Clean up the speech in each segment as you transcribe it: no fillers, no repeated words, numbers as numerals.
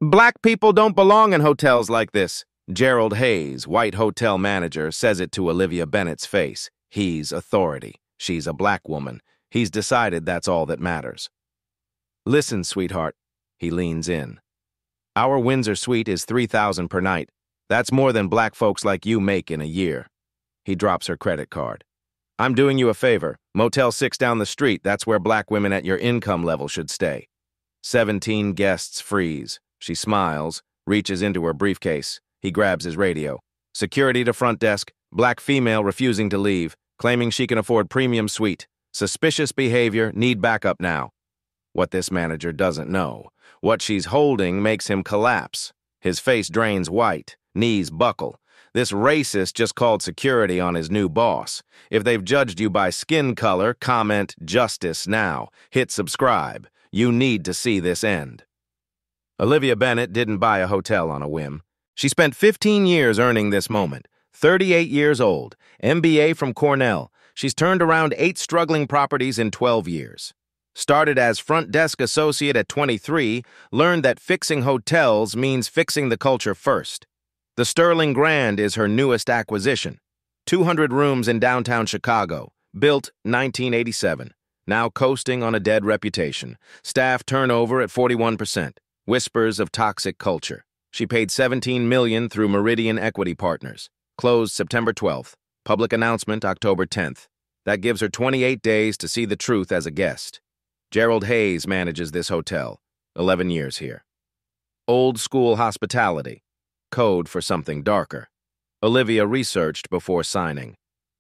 Black people don't belong in hotels like this. Gerald Hayes, white hotel manager, says it to Olivia Bennett's face. He's authority. She's a black woman. He's decided that's all that matters. Listen, sweetheart. He leans in. Our Windsor suite is $3,000 per night. That's more than black folks like you make in a year. He drops her credit card. I'm doing you a favor. Motel 6 down the street, that's where black women at your income level should stay. 17 guests freeze. She smiles, reaches into her briefcase. He grabs his radio. Security to front desk, black female refusing to leave, claiming she can afford premium suite. Suspicious behavior, need backup now. What this manager doesn't know. What she's holding makes him collapse. His face drains white, knees buckle. This racist just called security on his new boss. If they've judged you by skin color, comment justice now. Hit subscribe. You need to see this end. Olivia Bennett didn't buy a hotel on a whim. She spent 15 years earning this moment. 38 years old, MBA from Cornell. She's turned around 8 struggling properties in 12 years. Started as front desk associate at 23, learned that fixing hotels means fixing the culture first. The Sterling Grand is her newest acquisition. 200 rooms in downtown Chicago, built 1987. Now coasting on a dead reputation. Staff turnover at 41%. Whispers of toxic culture. She paid $17 million through Meridian Equity Partners. Closed September 12th. Public announcement October 10th. That gives her 28 days to see the truth as a guest. Gerald Hayes manages this hotel. 11 years here. Old school hospitality. Code for something darker. Olivia researched before signing.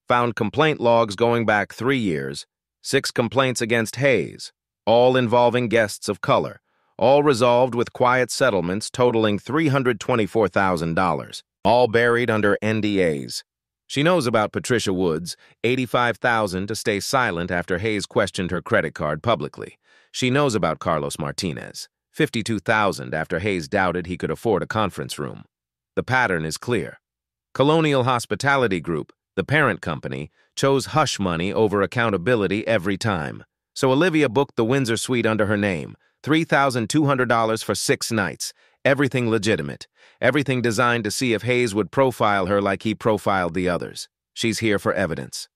Found complaint logs going back 3 years. 6 complaints against Hayes, all involving guests of color. All resolved with quiet settlements totaling $324,000, all buried under NDAs. She knows about Patricia Woods, $85,000 to stay silent after Hayes questioned her credit card publicly. She knows about Carlos Martinez, $52,000 after Hayes doubted he could afford a conference room. The pattern is clear. Colonial Hospitality Group, the parent company, chose hush money over accountability every time. So Olivia booked the Windsor suite under her name, $3,200 for 6 nights. Everything legitimate. Everything designed to see if Hayes would profile her like he profiled the others. She's here for evidence.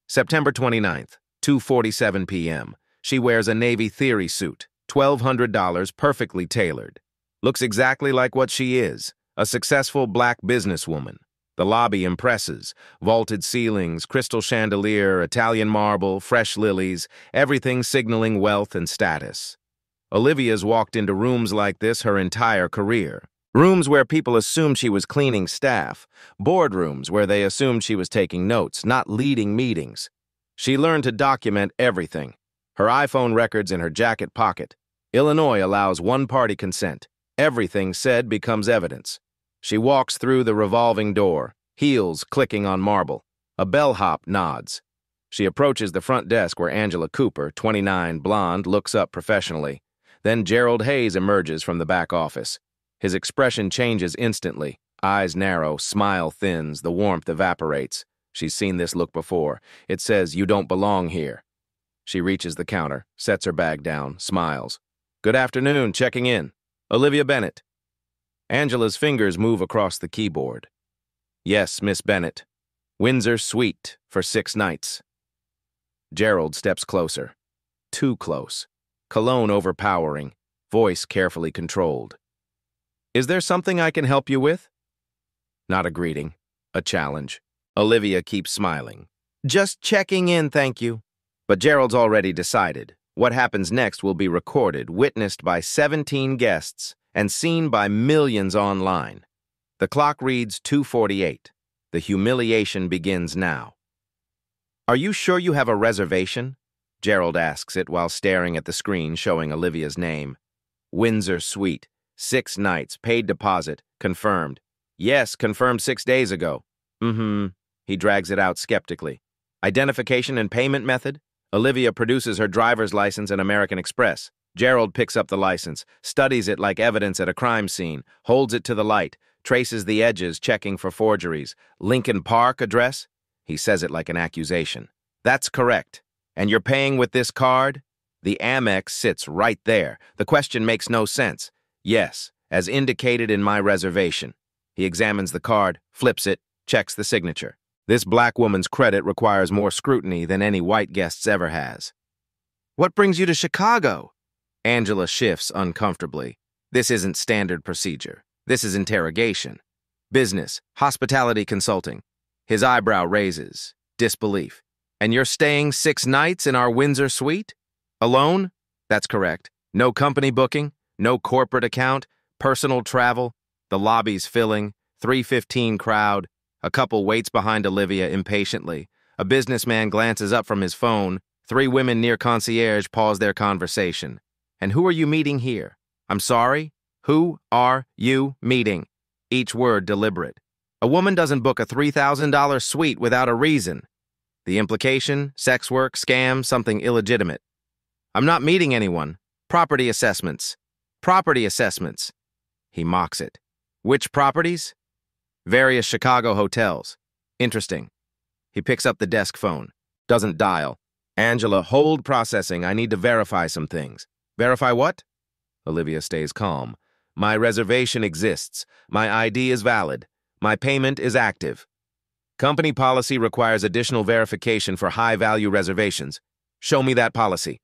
September 29th, 2:47 p.m. She wears a Navy theory suit, $1,200 perfectly tailored. Looks exactly like what she is, a successful black businesswoman. The lobby impresses. Vaulted ceilings, crystal chandelier, Italian marble, fresh lilies, everything signaling wealth and status. Olivia's walked into rooms like this her entire career. Rooms where people assumed she was cleaning staff. Boardrooms where they assumed she was taking notes, not leading meetings. She learned to document everything. Her iPhone records in her jacket pocket. Illinois allows one-party consent. Everything said becomes evidence. She walks through the revolving door, heels clicking on marble. A bellhop nods. She approaches the front desk where Angela Cooper, 29, blonde, looks up professionally. Then Gerald Hayes emerges from the back office. His expression changes instantly. Eyes narrow, smile thins, the warmth evaporates. She's seen this look before. It says, "You don't belong here." She reaches the counter, sets her bag down, smiles. "Good afternoon, checking in. Olivia Bennett." Angela's fingers move across the keyboard. "Yes, Miss Bennett. Windsor Suite for 6 nights. Gerald steps closer. Too close. Cologne overpowering, voice carefully controlled. "Is there something I can help you with?" Not a greeting, a challenge. Olivia keeps smiling. "Just checking in, thank you." But Gerald's already decided. What happens next will be recorded, witnessed by 17 guests, and seen by millions online. The clock reads 2:48. The humiliation begins now. "Are you sure you have a reservation?" Gerald asks it while staring at the screen showing Olivia's name. Windsor Suite, 6 nights, paid deposit, confirmed. "Yes, confirmed 6 days ago." He drags it out skeptically. "Identification and payment method?" Olivia produces her driver's license and American Express. Gerald picks up the license, studies it like evidence at a crime scene, holds it to the light, traces the edges, checking for forgeries. "Lincoln Park address?" He says it like an accusation. "That's correct. And you're paying with this card?" The Amex sits right there. The question makes no sense. "Yes, as indicated in my reservation. He examines the card, flips it, checks the signature. This black woman's credit requires more scrutiny than any white guest's ever has. What brings you to Chicago? Angela shifts uncomfortably. This isn't standard procedure. This is interrogation. Business, hospitality consulting. His eyebrow raises. Disbelief. And you're staying 6 nights in our Windsor suite? Alone? That's correct. No company booking, no corporate account, personal travel. The lobby's filling, 3:15 crowd. A couple waits behind Olivia impatiently. A businessman glances up from his phone. 3 women near concierge pause their conversation. And who are you meeting here? I'm sorry? Who are you meeting? Each word deliberate. A woman doesn't book a $3,000 suite without a reason. The implication, sex work, scam, something illegitimate. I'm not meeting anyone. Property assessments. Property assessments. He mocks it. Which properties? Various Chicago hotels. Interesting. He picks up the desk phone. Doesn't dial. Angela, hold processing. I need to verify some things. Verify what? Olivia stays calm. My reservation exists. My ID is valid. My payment is active. Company policy requires additional verification for high-value reservations. Show me that policy.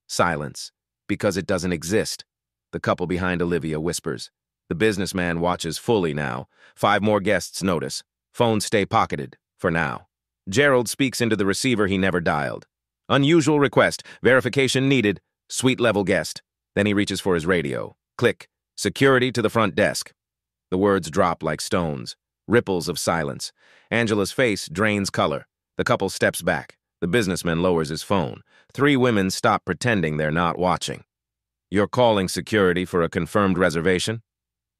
Silence. Because it doesn't exist. The couple behind Olivia whispers. The businessman watches fully now. 5 more guests notice. Phones stay pocketed, for now. Gerald speaks into the receiver he never dialed. Unusual request. Verification needed. Suite-level guest. Then he reaches for his radio. Click. Security to the front desk. The words drop like stones. Ripples of silence. Angela's face drains color. The couple steps back. The businessman lowers his phone. 3 women stop pretending they're not watching. You're calling security for a confirmed reservation?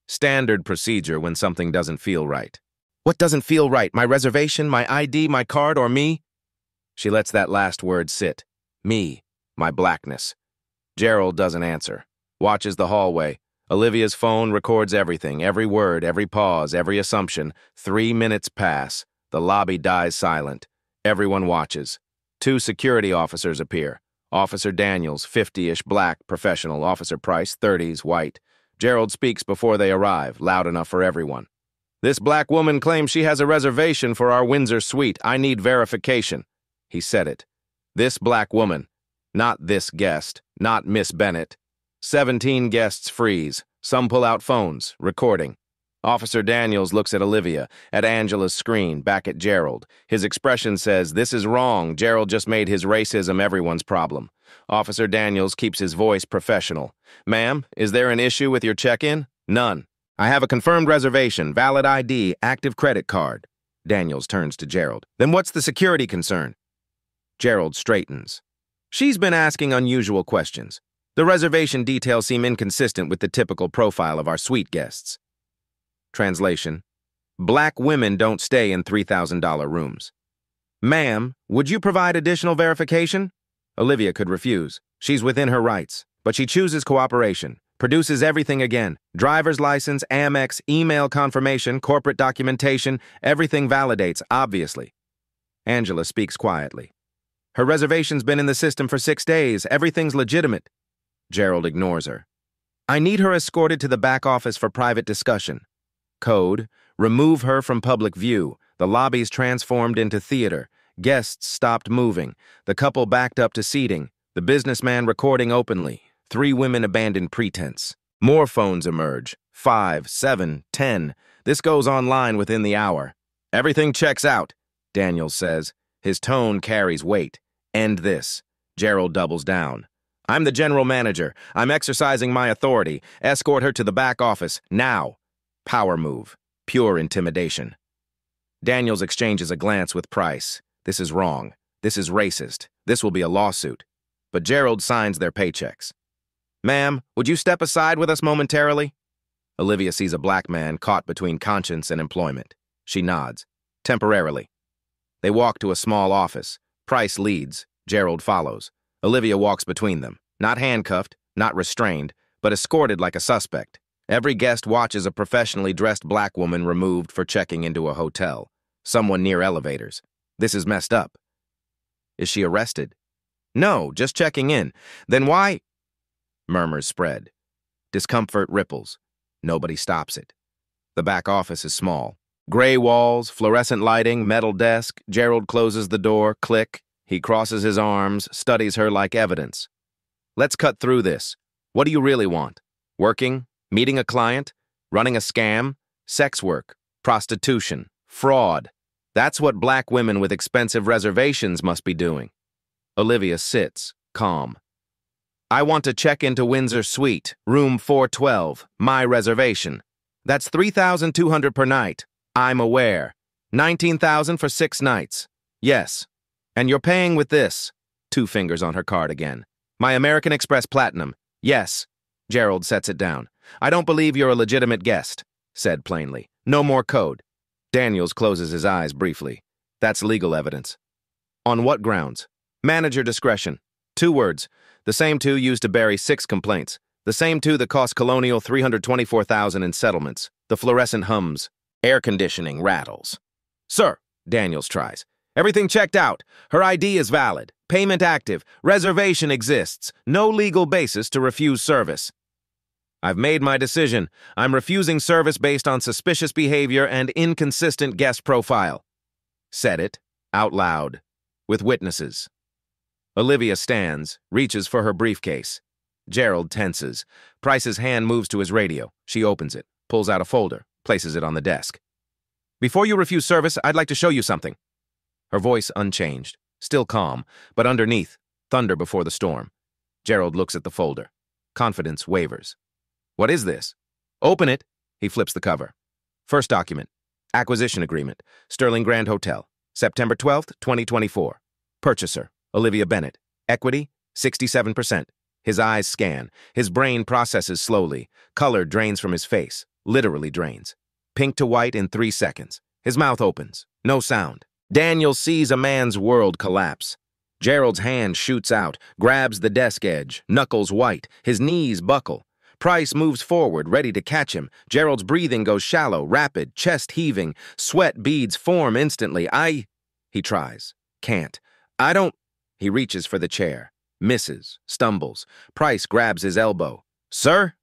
Standard procedure when something doesn't feel right. What doesn't feel right? My reservation, my ID, my card, or me? She lets that last word sit. Me. My blackness. Gerald doesn't answer. Watches the hallway. Olivia's phone records everything, every word, every pause, every assumption. 3 minutes pass. The lobby dies silent. Everyone watches. 2 security officers appear. Officer Daniels, 50-ish, black, professional. Officer Price, 30s, white. Gerald speaks before they arrive, loud enough for everyone. This black woman claims she has a reservation for our Windsor suite. I need verification. He said it. This black woman. Not this guest. Not Miss Bennett. 17 guests freeze. Some pull out phones, recording. Officer Daniels looks at Olivia, at Angela's screen, back at Gerald. His expression says, this is wrong. Gerald just made his racism everyone's problem. Officer Daniels keeps his voice professional. Ma'am, is there an issue with your check-in? None. I have a confirmed reservation, valid ID, active credit card. Daniels turns to Gerald. Then what's the security concern? Gerald straightens. She's been asking unusual questions. The reservation details seem inconsistent with the typical profile of our suite guests. Translation. Black women don't stay in $3,000 rooms. Ma'am, would you provide additional verification? Olivia could refuse. She's within her rights. But she chooses cooperation, produces everything again. Driver's license, Amex, email confirmation, corporate documentation, everything validates, obviously. Angela speaks quietly. Her reservation's been in the system for 6 days. Everything's legitimate. Gerald ignores her. I need her escorted to the back office for private discussion. Code, remove her from public view. The lobby's transformed into theater. Guests stopped moving. The couple backed up to seating. The businessman recording openly. 3 women abandon pretense. More phones emerge. 5, 7, 10. This goes online within the hour. Everything checks out, Daniels says. His tone carries weight. End this. Gerald doubles down. I'm the general manager. I'm exercising my authority. Escort her to the back office, now. Power move. Pure intimidation. Daniels exchanges a glance with Price. This is wrong. This is racist. This will be a lawsuit. But Gerald signs their paychecks. Ma'am, would you step aside with us momentarily? Olivia sees a black man caught between conscience and employment. She nods. Temporarily. They walk to a small office. Price leads. Gerald follows. Olivia walks between them. Not handcuffed, not restrained, but escorted like a suspect. Every guest watches a professionally dressed black woman removed for checking into a hotel. Someone near elevators. This is messed up. Is she arrested? No, just checking in. Then why? Murmurs spread. Discomfort ripples. Nobody stops it. The back office is small. Gray walls, fluorescent lighting, metal desk. Gerald closes the door, click. He crosses his arms, studies her like evidence. Let's cut through this. What do you really want? Working? Meeting a client? Running a scam? Sex work? Prostitution? Fraud? That's what black women with expensive reservations must be doing. Olivia sits, calm. I want to check into Windsor Suite, room 412, my reservation. That's $3,200 per night. I'm aware. $19,000 for 6 nights. Yes. And you're paying with this. 2 fingers on her card again. My American Express Platinum. Yes. Gerald sets it down. I don't believe you're a legitimate guest, said plainly. No more code. Daniels closes his eyes briefly. That's legal evidence. On what grounds? Manager discretion. 2 words. The same 2 used to bury 6 complaints. The same 2 that cost Colonial $324,000 in settlements. The fluorescent hums. Air conditioning rattles. Sir, Daniels tries. Everything checked out. Her ID is valid. Payment active. Reservation exists. No legal basis to refuse service. I've made my decision. I'm refusing service based on suspicious behavior and inconsistent guest profile. Said it, out loud, with witnesses. Olivia stands, reaches for her briefcase. Gerald tenses. Price's hand moves to his radio. She opens it, pulls out a folder, places it on the desk. Before you refuse service, I'd like to show you something. Her voice unchanged, still calm, but underneath, thunder before the storm. Gerald looks at the folder. Confidence wavers. What is this? Open it. He flips the cover. First document. Acquisition agreement. Sterling Grand Hotel. September 12th, 2024. Purchaser. Olivia Bennett. Equity. 67%. His eyes scan. His brain processes slowly. Color drains from his face. Literally drains. Pink to white in 3 seconds. His mouth opens. No sound. Daniel sees a man's world collapse. Gerald's hand shoots out, grabs the desk edge, knuckles white. His knees buckle. Price moves forward, ready to catch him. Gerald's breathing goes shallow, rapid, chest heaving. Sweat beads form instantly. He tries. Can't. I don't. He reaches for the chair. Misses. Stumbles. Price grabs his elbow. Sir?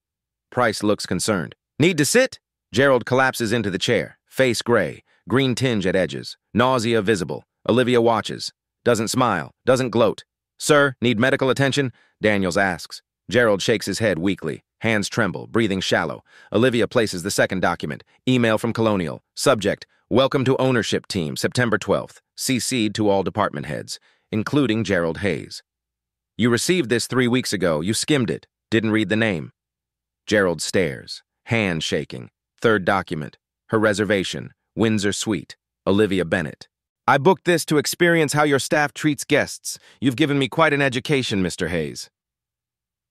Price looks concerned. Need to sit? Gerald collapses into the chair. Face gray. Green tinge at edges. Nausea visible. Olivia watches. Doesn't smile. Doesn't gloat. Sir, need medical attention? Daniels asks. Gerald shakes his head weakly. Hands tremble, breathing shallow. Olivia places the second document. Email from Colonial. Subject, welcome to ownership team, September 12th. CC'd to all department heads, including Gerald Hayes. You received this 3 weeks ago. You skimmed it. Didn't read the name. Gerald stares, hand shaking. Third document. Her reservation, Windsor Suite. Olivia Bennett. I booked this to experience how your staff treats guests. You've given me quite an education, Mr. Hayes.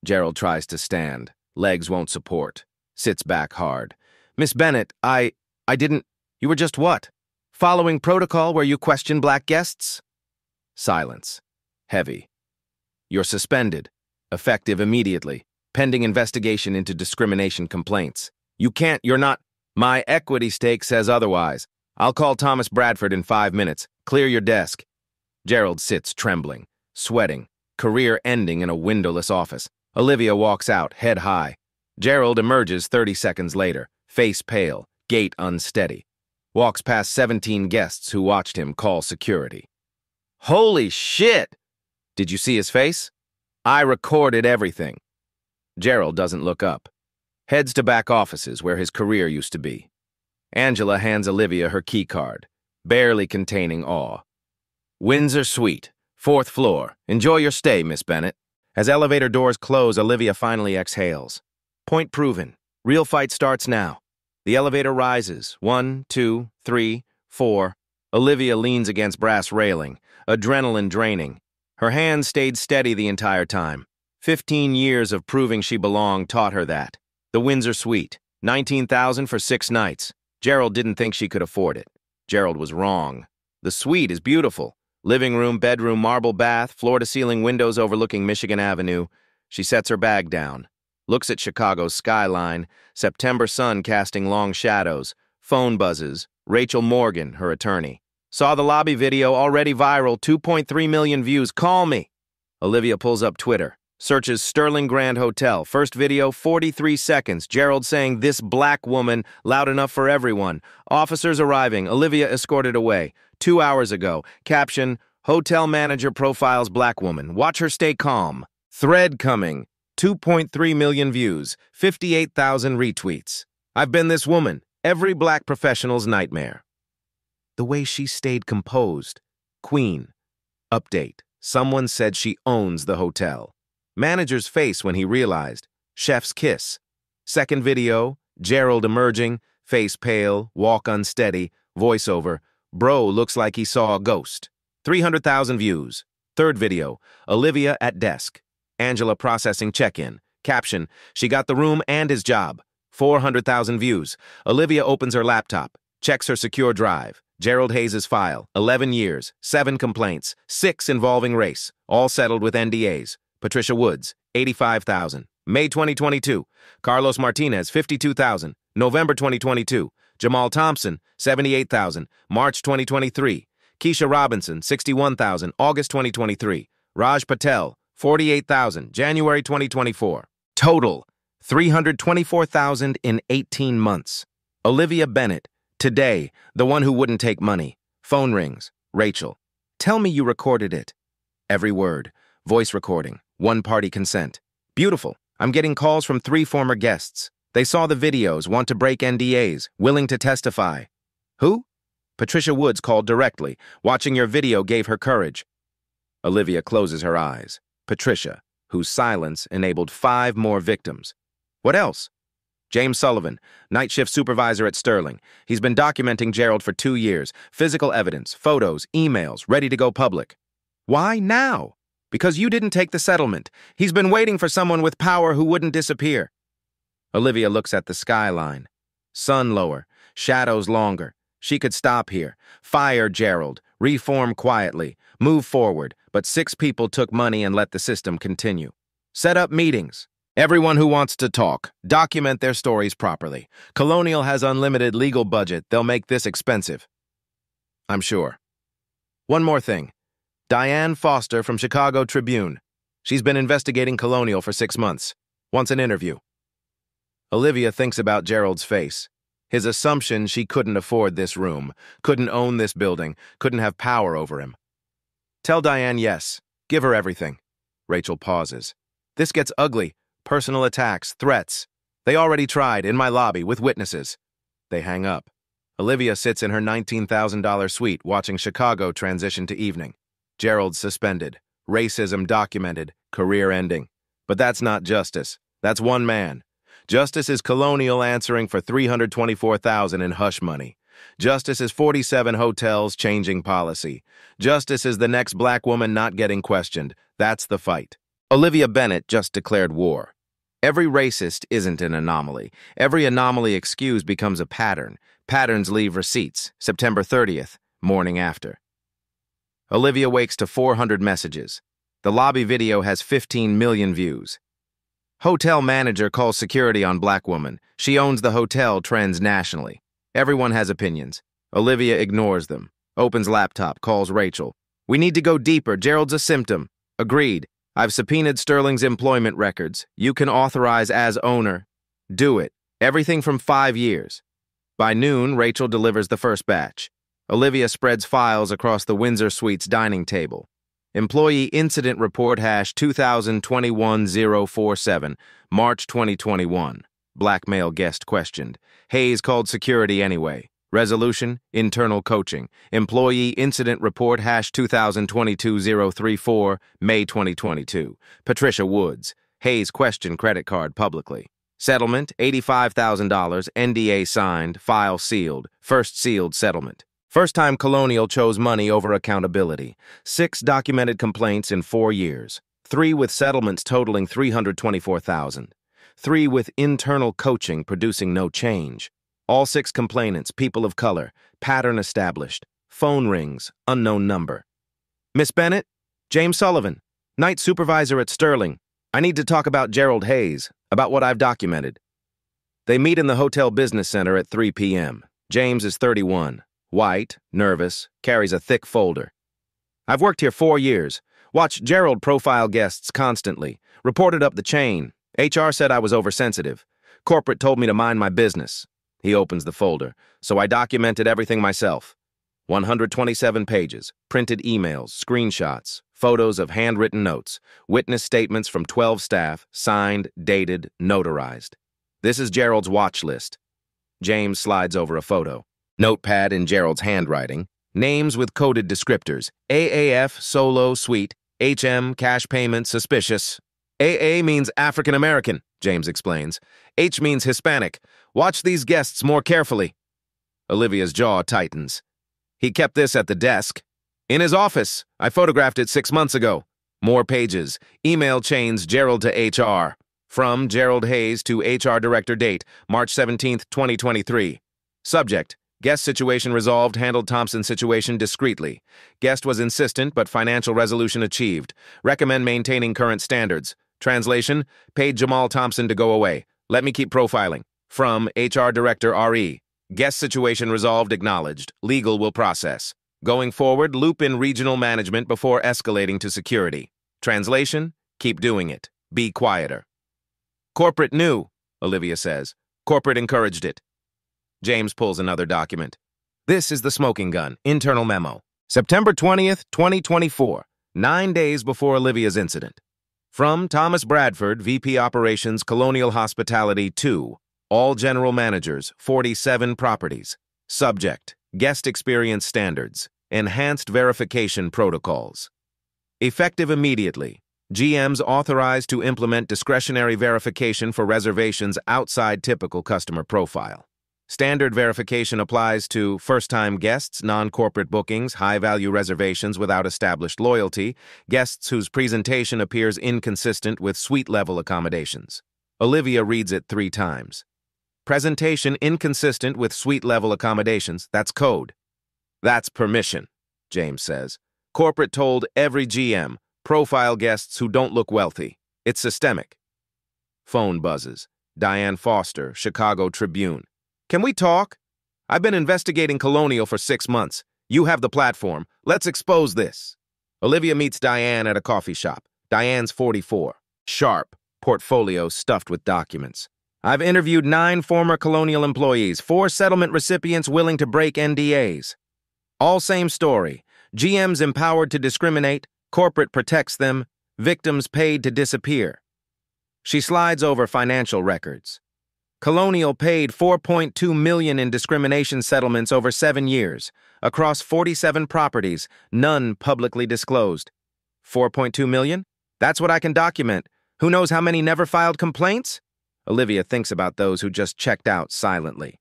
Gerald tries to stand. Legs won't support. Sits back hard. Miss Bennett, I didn't... You were just what? Following protocol where you question black guests? Silence. Heavy. You're suspended. Effective immediately. Pending investigation into discrimination complaints. You're not... My equity stake says otherwise. I'll call Thomas Bradford in 5 minutes. Clear your desk. Gerald sits trembling, sweating, career ending in a windowless office. Olivia walks out, head high. Gerald emerges 30 seconds later, face pale, gait unsteady. Walks past 17 guests who watched him call security. Holy shit! Did you see his face? I recorded everything. Gerald doesn't look up. Heads to back offices where his career used to be. Angela hands Olivia her key card, barely containing awe. Windsor Suite, 4th floor. Enjoy your stay, Miss Bennett. As elevator doors close, Olivia finally exhales. Point proven. Real fight starts now. The elevator rises. 1, 2, 3, 4. Olivia leans against brass railing, adrenaline draining. Her hands stayed steady the entire time. 15 years of proving she belonged taught her that. The Windsor Suite, $19,000 for 6 nights. Gerald didn't think she could afford it. Gerald was wrong. The suite is beautiful. Living room, bedroom, marble bath, floor-to-ceiling windows overlooking Michigan Avenue. She sets her bag down. Looks at Chicago's skyline, September sun casting long shadows. Phone buzzes. Rachel Morgan, her attorney. Saw the lobby video, already viral, 2.3 million views. Call me. Olivia pulls up Twitter. Searches Sterling Grand Hotel. First video, 43 seconds. Gerald saying, "This black woman, loud enough for everyone." Officers arriving. Olivia escorted away. 2 hours ago. Caption, "Hotel manager profiles black woman. Watch her stay calm." Thread coming. 2.3 million views. 58,000 retweets. I've been this woman. Every black professional's nightmare. The way she stayed composed. Queen. Update. Someone said she owns the hotel. Manager's face when he realized. Chef's kiss. Second video, Gerald emerging, face pale, walk unsteady, voiceover. Bro looks like he saw a ghost. 300,000 views. Third video, Olivia at desk. Angela processing check-in. Caption, she got the room and his job. 400,000 views. Olivia opens her laptop, checks her secure drive. Gerald Hayes' file, 11 years, 7 complaints, 6 involving race, all settled with NDAs. Patricia Woods, 85,000. May 2022. Carlos Martinez, 52,000. November 2022. Jamal Thompson, 78,000. March 2023. Keisha Robinson, 61,000. August 2023. Raj Patel, 48,000. January 2024. Total, 324,000 in 18 months. Olivia Bennett, today, the one who wouldn't take money. Phone rings. Rachel. Tell me you recorded it. Every word. Voice recording. One-party consent. Beautiful. I'm getting calls from 3 former guests. They saw the videos, want to break NDAs, willing to testify. Who? Patricia Woods called directly. Watching your video gave her courage. Olivia closes her eyes. Patricia, whose silence enabled 5 more victims. What else? James Sullivan, night shift supervisor at Sterling. He's been documenting Gerald for 2 years. Physical evidence, photos, emails, ready to go public. Why now? Because you didn't take the settlement. He's been waiting for someone with power who wouldn't disappear. Olivia looks at the skyline. Sun lower, shadows longer. She could stop here. Fire Gerald, reform quietly, move forward, but 6 people took money and let the system continue. Set up meetings. Everyone who wants to talk, document their stories properly. Colonial has unlimited legal budget. They'll make this expensive. I'm sure. One more thing. Diane Foster from Chicago Tribune. She's been investigating Colonial for 6 months. Wants an interview. Olivia thinks about Gerald's face. His assumption she couldn't afford this room, couldn't own this building, couldn't have power over him. Tell Diane yes. Give her everything. Rachel pauses. This gets ugly. Personal attacks, threats. They already tried, in my lobby, with witnesses. They hang up. Olivia sits in her $19,000 suite watching Chicago transition to evening. Gerald suspended. Racism documented. Career ending. But that's not justice. That's one man. Justice is Colonial answering for $324,000 in hush money. Justice is 47 hotels changing policy. Justice is the next black woman not getting questioned. That's the fight. Olivia Bennett just declared war. Every racist isn't an anomaly. Every anomaly excused becomes a pattern. Patterns leave receipts. September 30th, morning after. Olivia wakes to 400 messages. The lobby video has 15 million views. Hotel manager calls security on black woman. She owns the hotel, trends nationally. Everyone has opinions. Olivia ignores them. Opens laptop, calls Rachel. We need to go deeper. Gerald's a symptom. Agreed. I've subpoenaed Sterling's employment records. You can authorize as owner. Do it. Everything from 5 years. By noon, Rachel delivers the first batch. Olivia spreads files across the Windsor Suites dining table. Employee Incident Report hash 2021-047, March 2021. Black male guest questioned. Hayes called security anyway. Resolution, internal coaching. Employee Incident Report hash 2022-034, May 2022. Patricia Woods. Hayes questioned credit card publicly. Settlement, $85,000, NDA signed, file sealed, first sealed settlement. First time Colonial chose money over accountability. 6 documented complaints in 4 years. 3 with settlements totaling $324,000. 3 with internal coaching producing no change. All 6 complainants, people of color, pattern established. Phone rings, unknown number. Miss Bennett? James Sullivan, night supervisor at Sterling. I need to talk about Gerald Hayes, about what I've documented. They meet in the hotel business center at 3 p.m. James is 31. White, nervous, carries a thick folder. I've worked here 4 years. Watch Gerald profile guests constantly. Reported up the chain. HR said I was oversensitive. Corporate told me to mind my business. He opens the folder. So I documented everything myself. 127 pages, printed emails, screenshots, photos of handwritten notes, witness statements from 12 staff, signed, dated, notarized. This is Gerald's watch list. James slides over a photo. Notepad in Gerald's handwriting. Names with coded descriptors. AAF, solo, suite. HM, cash payment, suspicious. AA means African American, James explains. H means Hispanic. Watch these guests more carefully. Olivia's jaw tightens. He kept this at the desk. In his office. I photographed it 6 months ago. More pages. Email chains Gerald to HR. From Gerald Hayes to HR Director date, March 17th, 2023. Subject. Guest situation resolved, handled Thompson's situation discreetly. Guest was insistent, but financial resolution achieved. Recommend maintaining current standards. Translation. Paid Jamal Thompson to go away. Let me keep profiling. From HR Director RE. Guest situation resolved, acknowledged. Legal will process. Going forward, loop in regional management before escalating to security. Translation, keep doing it. Be quieter. Corporate knew, Olivia says. Corporate encouraged it. James pulls another document. This is the smoking gun, internal memo. September 20th, 2024, 9 days before Olivia's incident. From Thomas Bradford, VP Operations, Colonial Hospitality 2. All general managers, 47 properties. Subject, guest experience standards, enhanced verification protocols. Effective immediately, GMs authorized to implement discretionary verification for reservations outside typical customer profile. Standard verification applies to first-time guests, non-corporate bookings, high-value reservations without established loyalty, guests whose presentation appears inconsistent with suite-level accommodations. Olivia reads it 3 times. Presentation inconsistent with suite-level accommodations, that's code. That's permission, James says. Corporate told every GM, profile guests who don't look wealthy. It's systemic. Phone buzzes. Diane Foster, Chicago Tribune. Can we talk? I've been investigating Colonial for 6 months. You have the platform. Let's expose this. Olivia meets Diane at a coffee shop. Diane's 44. Sharp. Portfolio stuffed with documents. I've interviewed 9 former Colonial employees, 4 settlement recipients willing to break NDAs. All same story. GMs empowered to discriminate, corporate protects them, victims paid to disappear. She slides over financial records. Colonial paid $4.2 million in discrimination settlements over 7 years, across 47 properties, none publicly disclosed. $4.2 million? That's what I can document. Who knows how many never filed complaints? Olivia thinks about those who just checked out silently.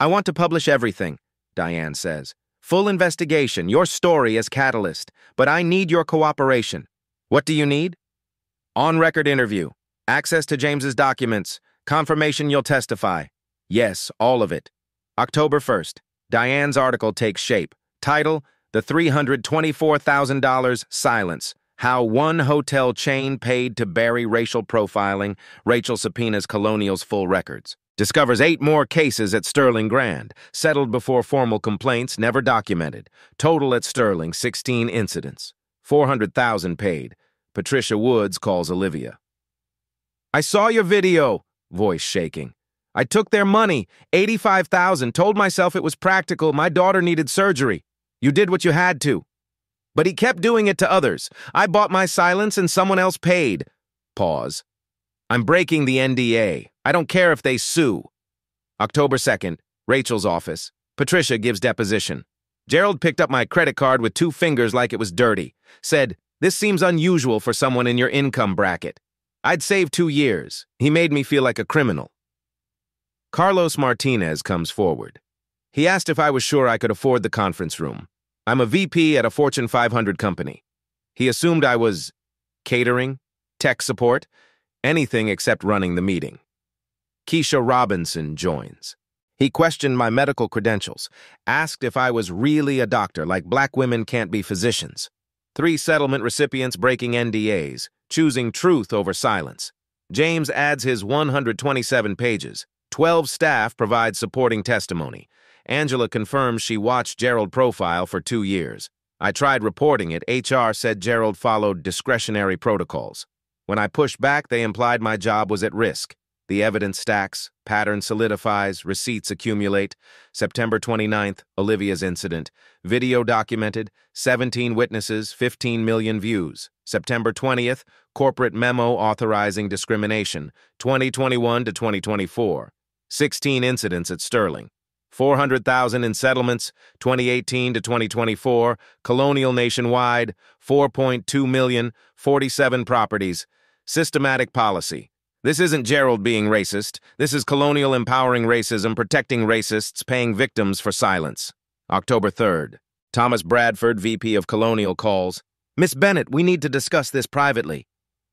I want to publish everything, Diane says. Full investigation, your story as catalyst, but I need your cooperation. What do you need? On-record interview, access to James's documents, confirmation you'll testify. Yes, all of it. October 1st, Diane's article takes shape. Title, The $324,000 Silence. How one hotel chain paid to bury racial profiling. Rachel subpoenas Colonial's full records. Discovers 8 more cases at Sterling Grand. Settled before formal complaints, never documented. Total at Sterling, 16 incidents. $400,000 paid. Patricia Woods calls Olivia. I saw your video, voice shaking. I took their money, $85,000, told myself it was practical, my daughter needed surgery. You did what you had to. But he kept doing it to others. I bought my silence and someone else paid. Pause. I'm breaking the NDA. I don't care if they sue. October 2nd, Rachel's office. Patricia gives deposition. Gerald picked up my credit card with 2 fingers like it was dirty. Said, this seems unusual for someone in your income bracket. I'd saved 2 years. He made me feel like a criminal. Carlos Martinez comes forward. He asked if I was sure I could afford the conference room. I'm a VP at a Fortune 500 company. He assumed I was catering, tech support, anything except running the meeting. Keisha Robinson joins. He questioned my medical credentials, asked if I was really a doctor, like black women can't be physicians. 3 settlement recipients breaking NDAs, choosing truth over silence. James adds his 127 pages. 12 staff provide supporting testimony. Angela confirms she watched Gerald profile for 2 years. I tried reporting it. HR said Gerald followed discretionary protocols. When I pushed back, they implied my job was at risk. The evidence stacks, pattern solidifies, receipts accumulate. September 29th, Olivia's incident. Video documented, 17 witnesses, 15 million views. September 20th, corporate memo authorizing discrimination, 2021 to 2024. 16 incidents at Sterling. 400,000 in settlements, 2018 to 2024. Colonial nationwide, 4.2 million, 47 properties. Systematic policy. This isn't Gerald being racist. This is Colonial empowering racism, protecting racists, paying victims for silence. October 3rd. Thomas Bradford, VP of Colonial, calls. Miss Bennett, we need to discuss this privately.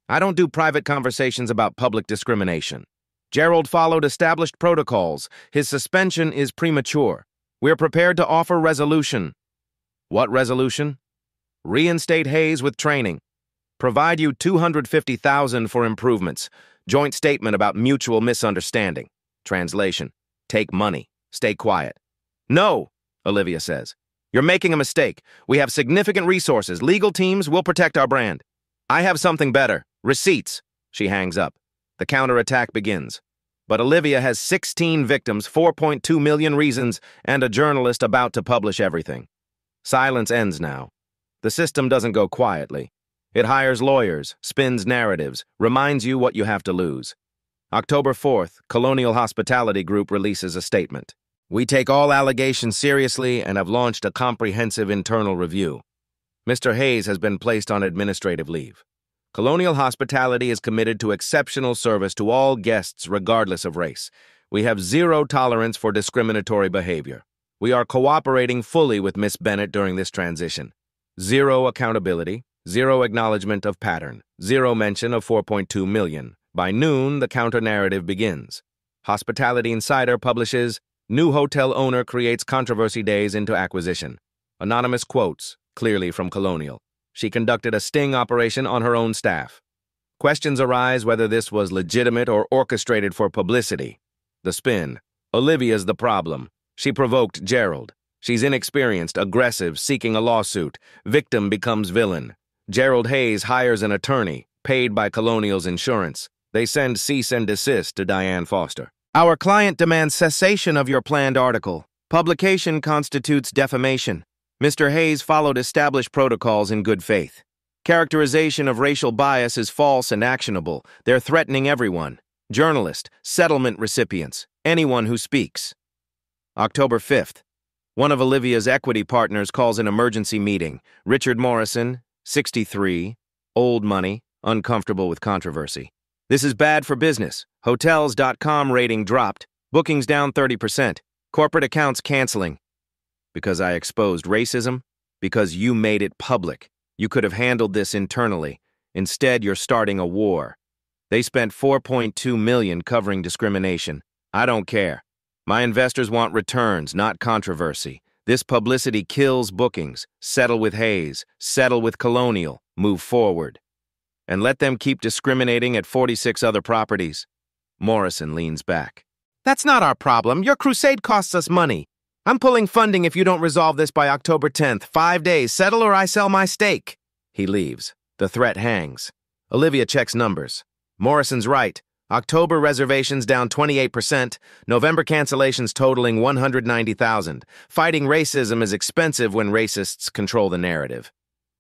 I don't do private conversations about public discrimination. Gerald followed established protocols. His suspension is premature. We're prepared to offer resolution. What resolution? Reinstate Hayes with training. Provide you $250,000 for improvements. Joint statement about mutual misunderstanding. Translation. Take money. Stay quiet. No, Olivia says. You're making a mistake. We have significant resources. Legal teams will protect our brand. I have something better. Receipts. She hangs up. The counterattack begins. But Olivia has 16 victims, 4.2 million reasons, and a journalist about to publish everything. Silence ends now. The system doesn't go quietly. It hires lawyers, spins narratives, reminds you what you have to lose. October 4th, Colonial Hospitality Group releases a statement. We take all allegations seriously and have launched a comprehensive internal review. Mr. Hayes has been placed on administrative leave. Colonial Hospitality is committed to exceptional service to all guests regardless of race. We have zero tolerance for discriminatory behavior. We are cooperating fully with Miss Bennett during this transition. Zero accountability. Zero acknowledgement of pattern. Zero mention of 4.2 million. By noon, the counter-narrative begins. Hospitality Insider publishes, New hotel owner creates controversy days into acquisition. Anonymous quotes, clearly from Colonial. She conducted a sting operation on her own staff. Questions arise whether this was legitimate or orchestrated for publicity. The spin. Olivia's the problem. She provoked Gerald. She's inexperienced, aggressive, seeking a lawsuit. Victim becomes villain. Gerald Hayes hires an attorney, paid by Colonial's insurance. They send cease and desist to Diane Foster. Our client demands cessation of your planned article. Publication constitutes defamation. Mr. Hayes followed established protocols in good faith. Characterization of racial bias is false and actionable. They're threatening everyone. Journalist, settlement recipients, anyone who speaks. October 5th. One of Olivia's equity partners calls an emergency meeting. Richard Morrison, 63, old money, uncomfortable with controversy. This is bad for business. Hotels.com rating dropped. Bookings down 30%. Corporate accounts canceling. Because I exposed racism? Because you made it public. You could have handled this internally. Instead, you're starting a war. They spent $4.2 million covering discrimination. I don't care. My investors want returns, not controversy. This publicity kills bookings. Settle with Hayes. Settle with Colonial. Move forward. And let them keep discriminating at 46 other properties. Morrison leans back. That's not our problem. Your crusade costs us money. I'm pulling funding if you don't resolve this by October 10th. 5 days. Settle or I sell my stake. He leaves. The threat hangs. Olivia checks numbers. Morrison's right. October reservations down 28%. November cancellations totaling 190,000. Fighting racism is expensive when racists control the narrative.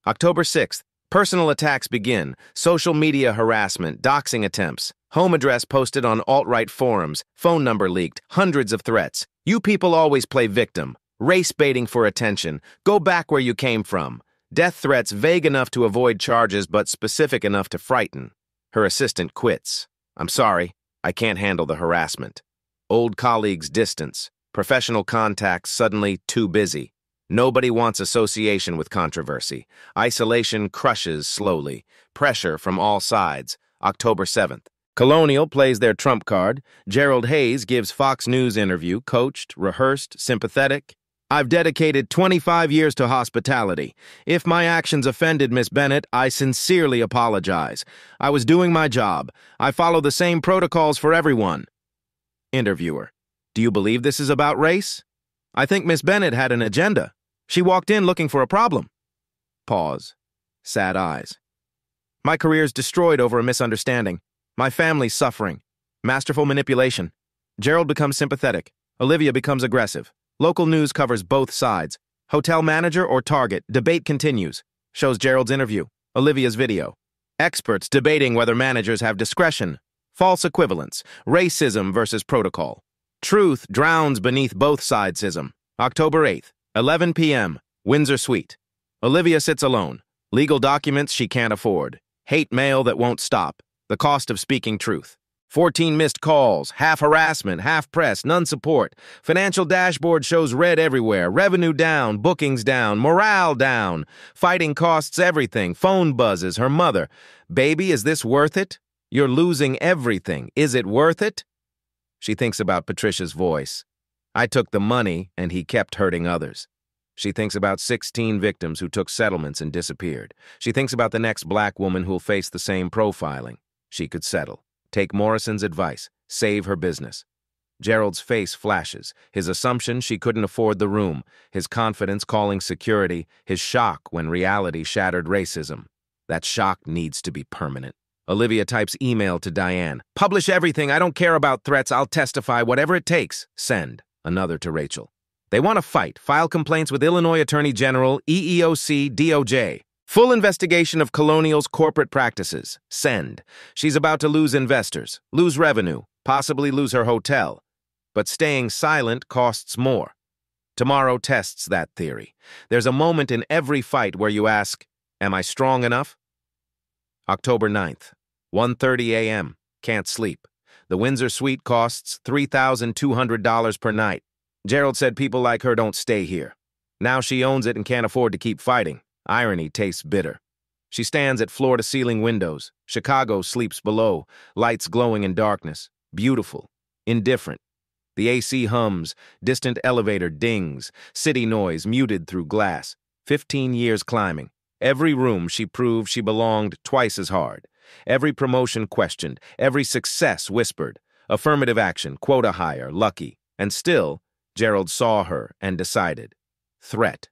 October 6th. Personal attacks begin. Social media harassment, doxing attempts. Home address posted on alt-right forums. Phone number leaked. Hundreds of threats. You people always play victim. Race baiting for attention. Go back where you came from. Death threats vague enough to avoid charges but specific enough to frighten. Her assistant quits. I'm sorry, I can't handle the harassment. Old colleagues distance. Professional contacts suddenly too busy. Nobody wants association with controversy. Isolation crushes slowly. Pressure from all sides. October 7th. Colonial plays their trump card. Gerald Hayes gives Fox News interview, coached, rehearsed, sympathetic. I've dedicated 25 years to hospitality. If my actions offended Miss Bennett, I sincerely apologize. I was doing my job. I follow the same protocols for everyone. Interviewer. Do you believe this is about race? I think Miss Bennett had an agenda. She walked in looking for a problem. Pause. Sad eyes. My career's destroyed over a misunderstanding. My family's suffering. Masterful manipulation. Gerald becomes sympathetic. Olivia becomes aggressive. Local news covers both sides. Hotel manager or target, debate continues. Shows Gerald's interview. Olivia's video. Experts debating whether managers have discretion. False equivalence. Racism versus protocol. Truth drowns beneath both sidesism. October 8th, 11 p.m., Windsor Suite. Olivia sits alone. Legal documents she can't afford. Hate mail that won't stop. The cost of speaking truth. 14 missed calls, half harassment, half press, none support. Financial dashboard shows red everywhere. Revenue down, bookings down, morale down. Fighting costs everything. Phone buzzes, her mother. Baby, is this worth it? You're losing everything. Is it worth it? She thinks about Patricia's voice. I took the money, and he kept hurting others. She thinks about 16 victims who took settlements and disappeared. She thinks about the next black woman who'll face the same profiling. She could settle. Take Morrison's advice. Save her business. Gerald's face flashes. His assumption she couldn't afford the room. His confidence calling security. His shock when reality shattered racism. That shock needs to be permanent. Olivia types email to Diane. Publish everything. I don't care about threats. I'll testify. Whatever it takes. Send. Another to Rachel. They want to fight. File complaints with Illinois Attorney General, EEOC, DOJ. Full investigation of Colonial's corporate practices. Send. She's about to lose investors, lose revenue, possibly lose her hotel. But staying silent costs more. Tomorrow tests that theory. There's a moment in every fight where you ask, am I strong enough? October 9th, 1:30 a.m. Can't sleep. The Windsor Suite costs $3,200 per night. Gerald said people like her don't stay here. Now she owns it and can't afford to keep fighting. Irony tastes bitter. She stands at floor-to-ceiling windows. Chicago sleeps below, lights glowing in darkness. Beautiful. Indifferent. The AC hums, distant elevator dings, city noise muted through glass. 15 years climbing. Every room she proved she belonged twice as hard. Every promotion questioned, every success whispered. Affirmative action, quota hire, lucky. And still, Gerald saw her and decided. Threat.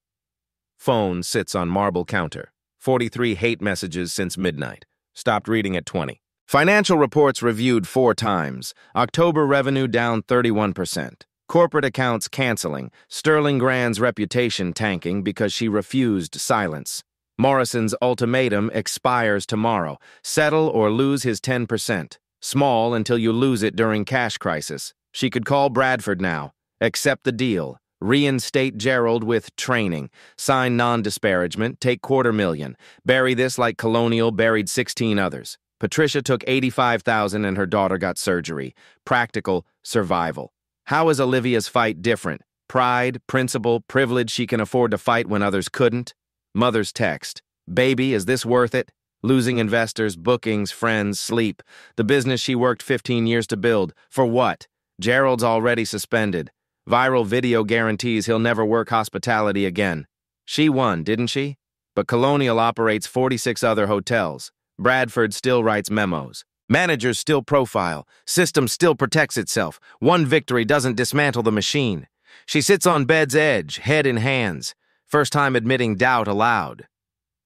Phone sits on marble counter. 43 hate messages since midnight. Stopped reading at 20. Financial reports reviewed 4 times. October revenue down 31%. Corporate accounts canceling. Sterling Grand's reputation tanking because she refused silence. Morrison's ultimatum expires tomorrow. Settle or lose his 10%. Small until you lose it during cash crisis. She could call Bradford now. Accept the deal. Reinstate Gerald with training. Sign non-disparagement. Take $250,000. Bury this like Colonial buried 16 others. Patricia took $85,000 and her daughter got surgery. Practical survival. How is Olivia's fight different? Pride, principle, privilege she can afford to fight when others couldn't? Mother's text. Baby, is this worth it? Losing investors, bookings, friends, sleep. The business she worked 15 years to build. For what? Gerald's already suspended. Viral video guarantees he'll never work hospitality again. She won, didn't she? But Colonial operates 46 other hotels. Bradford still writes memos. Managers still profile. System still protects itself. One victory doesn't dismantle the machine. She sits on bed's edge, head in hands. First time admitting doubt aloud.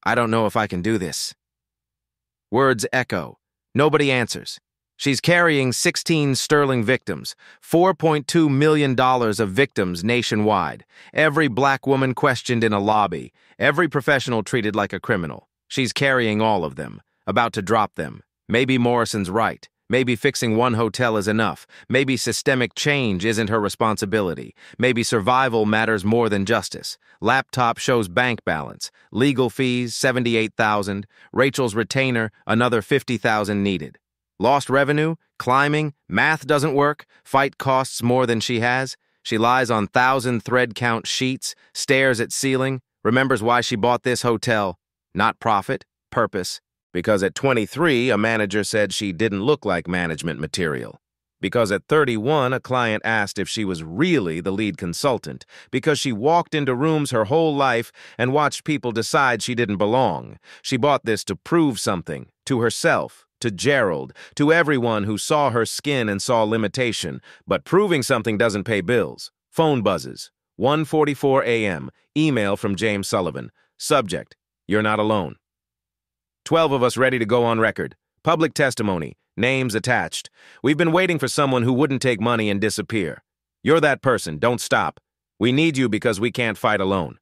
I don't know if I can do this. Words echo. Nobody answers. She's carrying 16 sterling victims, $4.2 million of victims nationwide, every black woman questioned in a lobby, every professional treated like a criminal. She's carrying all of them, about to drop them. Maybe Morrison's right. Maybe fixing one hotel is enough. Maybe systemic change isn't her responsibility. Maybe survival matters more than justice. Laptop shows bank balance. Legal fees, $78,000. Rachel's retainer, another $50,000 needed. Lost revenue, climbing, math doesn't work, fight costs more than she has. She lies on 1,000 thread count sheets, stares at ceiling, remembers why she bought this hotel. Not profit, purpose. Because at 23, a manager said she didn't look like management material. Because at 31, a client asked if she was really the lead consultant. Because she walked into rooms her whole life and watched people decide she didn't belong. She bought this to prove something, to herself, to Gerald, to everyone who saw her skin and saw limitation. But proving something doesn't pay bills. Phone buzzes. 1:44 a.m. Email from James Sullivan. Subject. You're not alone. 12 of us ready to go on record. Public testimony. Names attached. We've been waiting for someone who wouldn't take money and disappear. You're that person. Don't stop. We need you because we can't fight alone.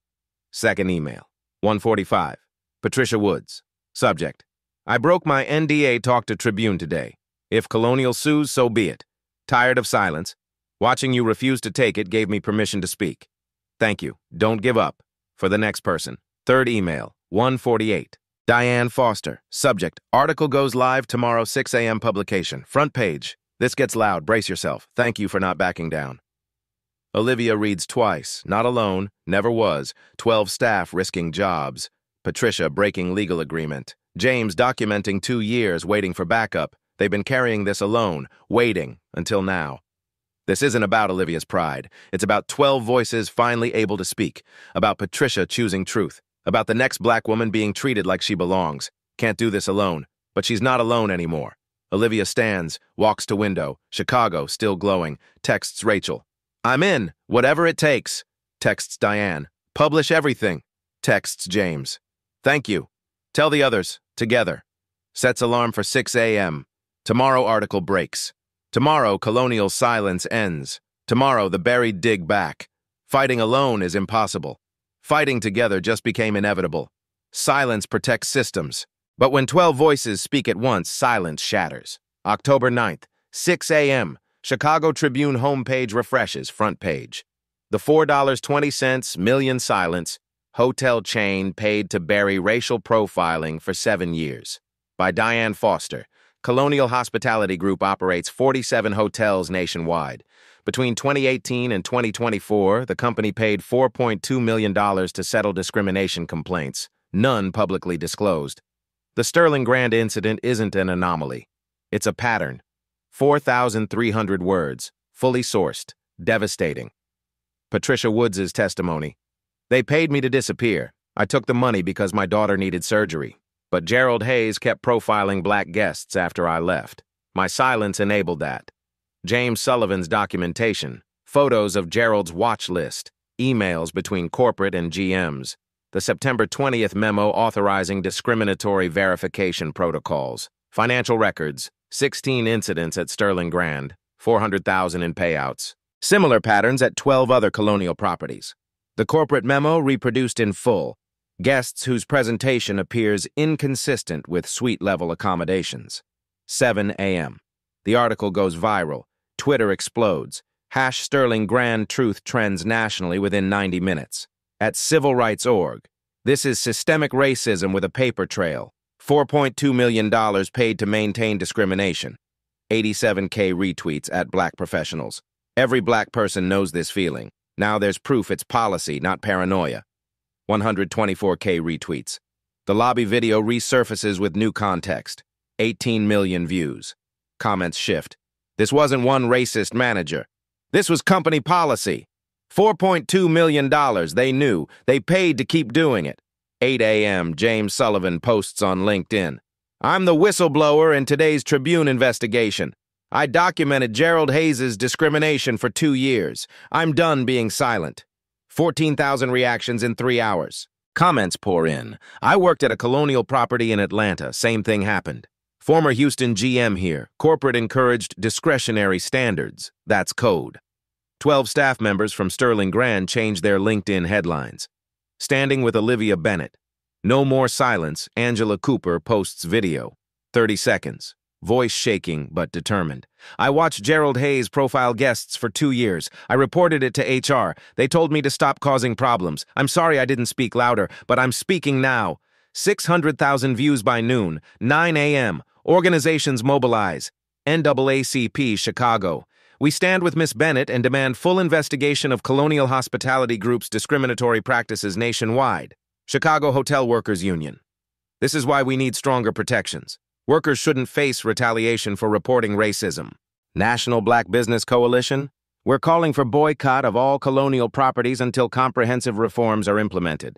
Second email. 1:45. Patricia Woods. Subject. I broke my NDA talk to Tribune today. If Colonial sues, so be it. Tired of silence. Watching you refuse to take it gave me permission to speak. Thank you. Don't give up. For the next person. Third email. 1:48. Diane Foster. Subject. Article goes live tomorrow, 6 a.m. publication. Front page. This gets loud. Brace yourself. Thank you for not backing down. Olivia reads twice. Not alone. Never was. 12 staff risking jobs. Patricia breaking legal agreement. James documenting 2 years waiting for backup. They've been carrying this alone, waiting, until now. This isn't about Olivia's pride. It's about 12 voices finally able to speak. About Patricia choosing truth. About the next black woman being treated like she belongs. Can't do this alone. But she's not alone anymore. Olivia stands, walks to window. Chicago, still glowing. Texts Rachel. I'm in, whatever it takes. Texts Diane. Publish everything. Texts James. Thank you. Tell the others, together. Sets alarm for 6 a.m. Tomorrow article breaks. Tomorrow colonial silence ends. Tomorrow the buried dig back. Fighting alone is impossible. Fighting together just became inevitable. Silence protects systems. But when 12 voices speak at once, silence shatters. October 9th, 6 a.m. Chicago Tribune homepage refreshes, front page. The $4.20 million silence. Hotel chain paid to bury racial profiling for 7 years. By Diane Foster. Colonial Hospitality Group operates 47 hotels nationwide. Between 2018 and 2024, the company paid $4.2 million to settle discrimination complaints, none publicly disclosed. The Sterling Grand incident isn't an anomaly. It's a pattern. 4,300 words, fully sourced, devastating. Patricia Woods' testimony. They paid me to disappear. I took the money because my daughter needed surgery. But Gerald Hayes kept profiling black guests after I left. My silence enabled that. James Sullivan's documentation, photos of Gerald's watch list, emails between corporate and GMs, the September 20th memo authorizing discriminatory verification protocols, financial records, 16 incidents at Sterling Grand, $400,000 in payouts. Similar patterns at 12 other colonial properties. The corporate memo reproduced in full. Guests whose presentation appears inconsistent with suite-level accommodations. 7 a.m. The article goes viral. Twitter explodes. #Sterling Grand truth trends nationally within 90 minutes. At civilrights.org. This is systemic racism with a paper trail. $4.2 million paid to maintain discrimination. 87K retweets at Black Professionals. Every black person knows this feeling. Now there's proof it's policy, not paranoia. 124K retweets. The lobby video resurfaces with new context. 18 million views. Comments shift. This wasn't one racist manager. This was company policy. $4.2 million, they knew. They paid to keep doing it. 8 a.m., James Sullivan posts on LinkedIn. I'm the whistleblower in today's Tribune investigation. I documented Gerald Hayes' discrimination for 2 years. I'm done being silent. 14,000 reactions in 3 hours. Comments pour in. I worked at a colonial property in Atlanta. Same thing happened. Former Houston GM here. Corporate encouraged discretionary standards. That's code. 12 staff members from Sterling Grand changed their LinkedIn headlines. Standing with Olivia Bennett. No more silence. Angela Cooper posts video. 30 seconds. Voice shaking but determined. I watched Gerald Hayes profile guests for 2 years. I reported it to HR. They told me to stop causing problems. I'm sorry I didn't speak louder, but I'm speaking now. 600,000 views by noon. 9 a.m. Organizations mobilize. NAACP Chicago. We stand with Miss Bennett and demand full investigation of Colonial Hospitality Group's discriminatory practices nationwide. Chicago Hotel Workers Union. This is why we need stronger protections. Workers shouldn't face retaliation for reporting racism. National Black Business Coalition? We're calling for boycott of all colonial properties until comprehensive reforms are implemented.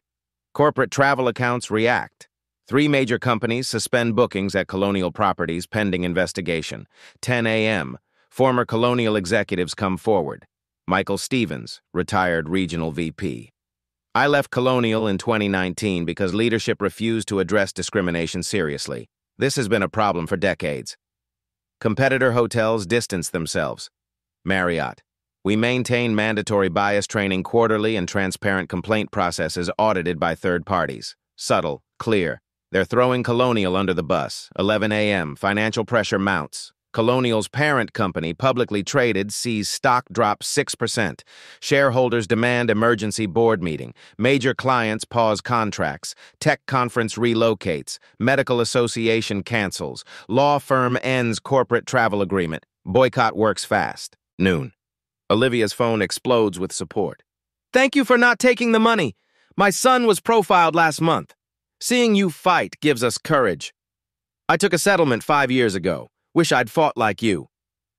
Corporate travel accounts react. 3 major companies suspend bookings at colonial properties pending investigation. 10 a.m. Former colonial executives come forward. Michael Stevens, retired regional VP. I left Colonial in 2019 because leadership refused to address discrimination seriously. This has been a problem for decades. Competitor hotels distance themselves. Marriott. We maintain mandatory bias training quarterly and transparent complaint processes audited by third parties. Subtle, clear. They're throwing Colonial under the bus. 11 a.m. Financial pressure mounts. Colonial's parent company, publicly traded, sees stock drop 6%. Shareholders demand emergency board meeting. Major clients pause contracts. Tech conference relocates. Medical association cancels. Law firm ends corporate travel agreement. Boycott works fast. Noon. Olivia's phone explodes with support. Thank you for not taking the money. My son was profiled last month. Seeing you fight gives us courage. I took a settlement 5 years ago. Wish I'd fought like you.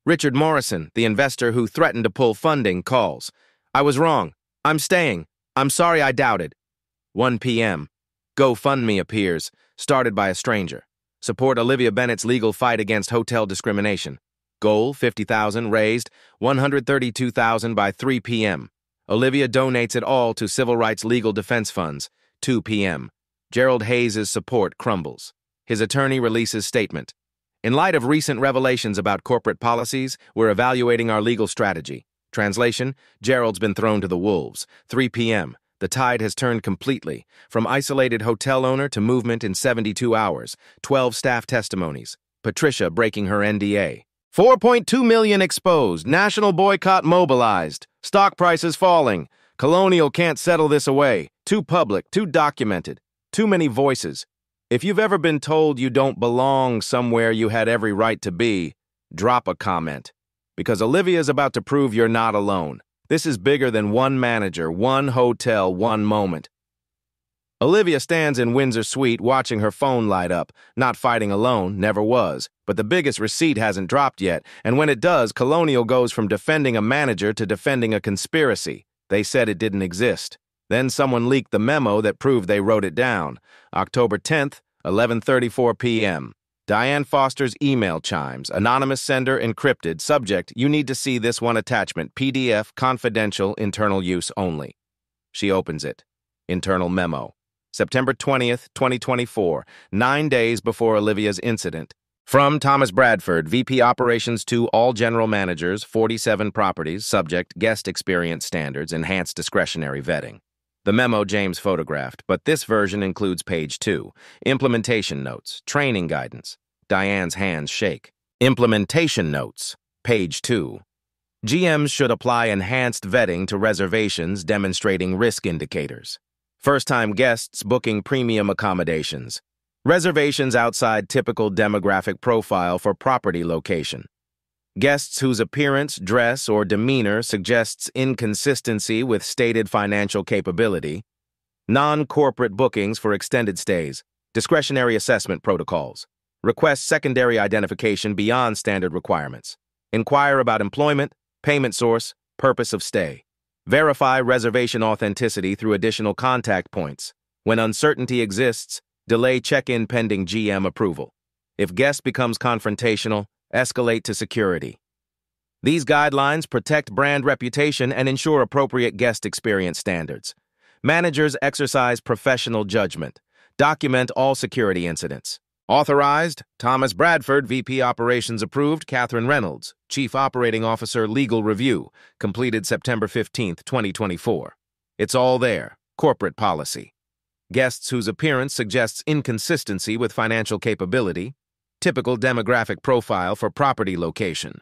Richard Morrison, the investor who threatened to pull funding, calls. I was wrong. I'm staying. I'm sorry I doubted. 1 p.m. GoFundMe appears, started by a stranger. Support Olivia Bennett's legal fight against hotel discrimination. Goal, $50,000, raised, $132,000 by 3 p.m. Olivia donates it all to civil rights legal defense funds. 2 p.m. Gerald Hayes' support crumbles. His attorney releases statement. In light of recent revelations about corporate policies, we're evaluating our legal strategy. Translation, Gerald's been thrown to the wolves. 3 p.m. The tide has turned completely. From isolated hotel owner to movement in 72 hours. 12 staff testimonies. Patricia breaking her NDA. 4.2 million exposed. National boycott mobilized. Stock prices falling. Colonial can't settle this away. Too public, too documented. Too many voices. If you've ever been told you don't belong somewhere you had every right to be, drop a comment. Because Olivia's about to prove you're not alone. This is bigger than one manager, one hotel, one moment. Olivia stands in Windsor Suite watching her phone light up. Not fighting alone, never was. But the biggest receipt hasn't dropped yet, and when it does, Colonial goes from defending a manager to defending a conspiracy. They said it didn't exist. Then someone leaked the memo that proved they wrote it down. October 10th, 11:34 p.m. Diane Foster's email chimes. Anonymous sender encrypted. Subject, you need to see this one attachment. PDF, confidential, internal use only. She opens it. Internal memo. September 20th, 2024, 9 days before Olivia's incident. From Thomas Bradford, VP Operations to all general managers, 47 properties, subject, guest experience standards, enhanced discretionary vetting. The memo James photographed, but this version includes page 2, implementation notes, training guidance. Diane's hands shake. Implementation notes, page 2. GMs should apply enhanced vetting to reservations demonstrating risk indicators. First-time guests booking premium accommodations. Reservations outside typical demographic profile for property location. Guests whose appearance, dress, or demeanor suggests inconsistency with stated financial capability. Non-corporate bookings for extended stays. Discretionary assessment protocols. Request secondary identification beyond standard requirements. Inquire about employment, payment source, purpose of stay. Verify reservation authenticity through additional contact points. When uncertainty exists, delay check-in pending GM approval. If guest becomes confrontational, escalate to security. These guidelines protect brand reputation and ensure appropriate guest experience standards. Managers exercise professional judgment. Document all security incidents. Authorized, Thomas Bradford, VP Operations approved, Catherine Reynolds, Chief Operating Officer, Legal Review, completed September 15, 2024. It's all there, corporate policy. Guests whose appearance suggests inconsistency with financial capability. Typical demographic profile for property location.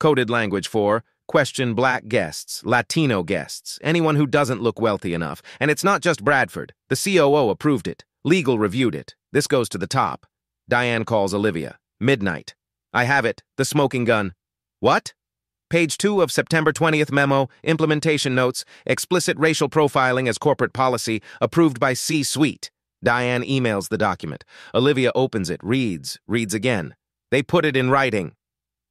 Coded language for question Black guests, Latino guests, anyone who doesn't look wealthy enough. And it's not just Bradford. The COO approved it. Legal reviewed it. This goes to the top. Diane calls Olivia. Midnight. I have it. The smoking gun. What? Page 2 of September 20th memo, implementation notes, explicit racial profiling as corporate policy, approved by C-suite. Diane emails the document. Olivia opens it, reads again. They put it in writing.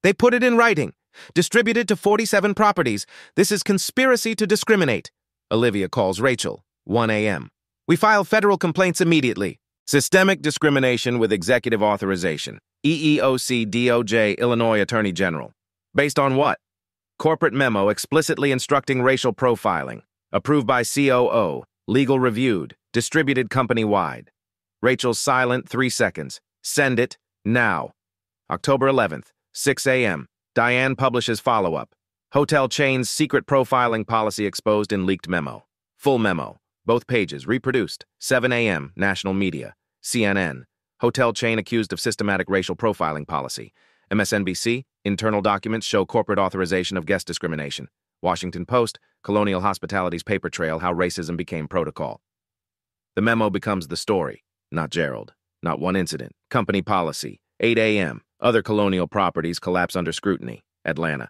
They put it in writing. Distributed to 47 properties. This is conspiracy to discriminate. Olivia calls Rachel. 1 a.m. We file federal complaints immediately. Systemic discrimination with executive authorization. EEOC DOJ Illinois Attorney General. Based on what? Corporate memo explicitly instructing racial profiling. Approved by COO. Legal reviewed. Distributed company-wide. Rachel's silent, 3 seconds. Send it, now. October 11th, 6 a.m. Diane publishes follow-up. Hotel chain's secret profiling policy exposed in leaked memo. Full memo. Both pages reproduced. 7 a.m. National media. CNN. Hotel chain accused of systematic racial profiling policy. MSNBC. Internal documents show corporate authorization of guest discrimination. Washington Post. Colonial Hospitality's paper trail how racism became protocol. The memo becomes the story, not Gerald. Not one incident. Company policy. 8 a.m. Other colonial properties collapse under scrutiny. Atlanta.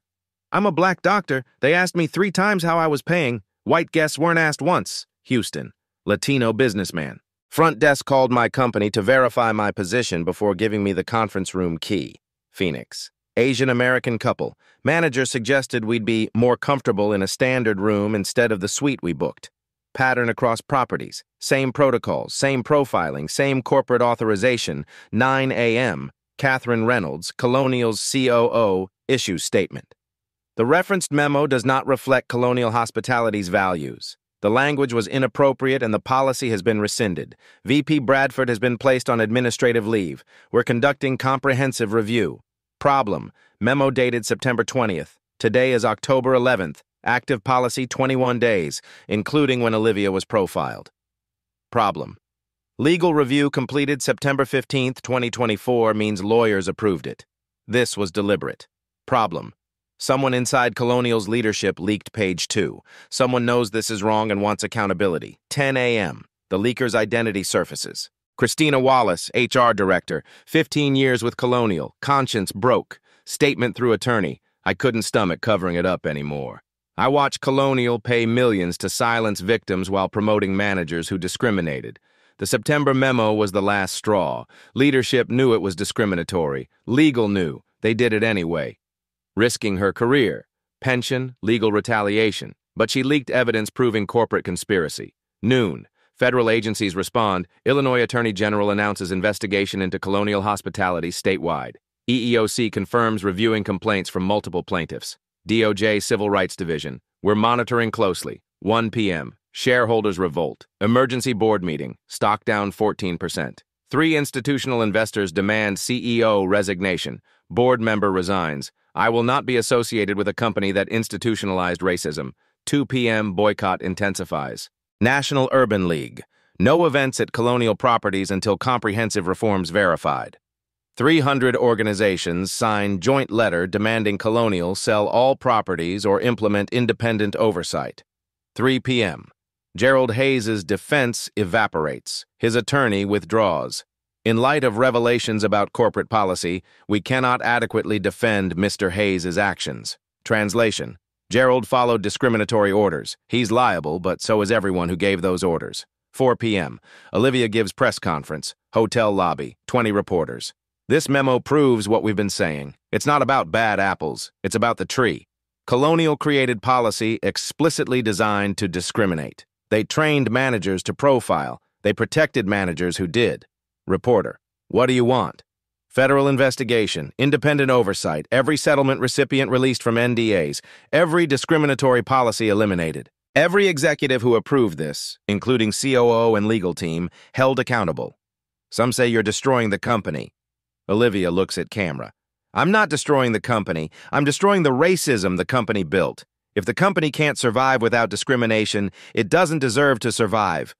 I'm a black doctor. They asked me 3 times how I was paying. White guests weren't asked once. Houston. Latino businessman. Front desk called my company to verify my position before giving me the conference room key. Phoenix. Asian American couple. Manager suggested we'd be more comfortable in a standard room instead of the suite we booked. Pattern across properties. Same protocols, same profiling, same corporate authorization. 9 a.m. Catherine Reynolds, Colonial's COO, issues statement. The referenced memo does not reflect Colonial Hospitality's values. The language was inappropriate and the policy has been rescinded. VP Bradford has been placed on administrative leave. We're conducting comprehensive review. Problem. Memo dated September 20th. Today is October 11th. Active policy 21 days, including when Olivia was profiled. Problem. Legal review completed September 15th, 2024 means lawyers approved it. This was deliberate. Problem. Someone inside Colonial's leadership leaked page 2. Someone knows this is wrong and wants accountability. 10 a.m. The leaker's identity surfaces. Christina Wallace, HR director, 15 years with Colonial, conscience broke. Statement through attorney, I couldn't stomach covering it up anymore. I watched Colonial pay millions to silence victims while promoting managers who discriminated. The September memo was the last straw. Leadership knew it was discriminatory. Legal knew. They did it anyway. Risking her career. Pension, legal retaliation. But she leaked evidence proving corporate conspiracy. Noon. Federal agencies respond. Illinois Attorney General announces investigation into Colonial Hospitality statewide. EEOC confirms reviewing complaints from multiple plaintiffs. DOJ Civil Rights Division. We're monitoring closely. 1 p.m. Shareholders revolt. Emergency board meeting. Stock down 14%. 3 institutional investors demand CEO resignation. Board member resigns. I will not be associated with a company that institutionalized racism. 2 p.m. Boycott intensifies. National Urban League. No events at Colonial properties until comprehensive reforms verified. 300 organizations sign joint letter demanding Colonial sell all properties or implement independent oversight. 3 p.m. Gerald Hayes' defense evaporates. His attorney withdraws. In light of revelations about corporate policy, we cannot adequately defend Mr. Hayes' actions. Translation. Gerald followed discriminatory orders. He's liable, but so is everyone who gave those orders. 4 p.m. Olivia gives press conference. Hotel lobby. 20 reporters. This memo proves what we've been saying. It's not about bad apples. It's about the tree. Colonial created policy explicitly designed to discriminate. They trained managers to profile. They protected managers who did. Reporter. What do you want? Federal investigation, independent oversight, every settlement recipient released from NDAs, every discriminatory policy eliminated. Every executive who approved this, including COO and legal team, held accountable. Some say you're destroying the company. Olivia looks at camera. I'm not destroying the company. I'm destroying the racism the company built. If the company can't survive without discrimination, it doesn't deserve to survive.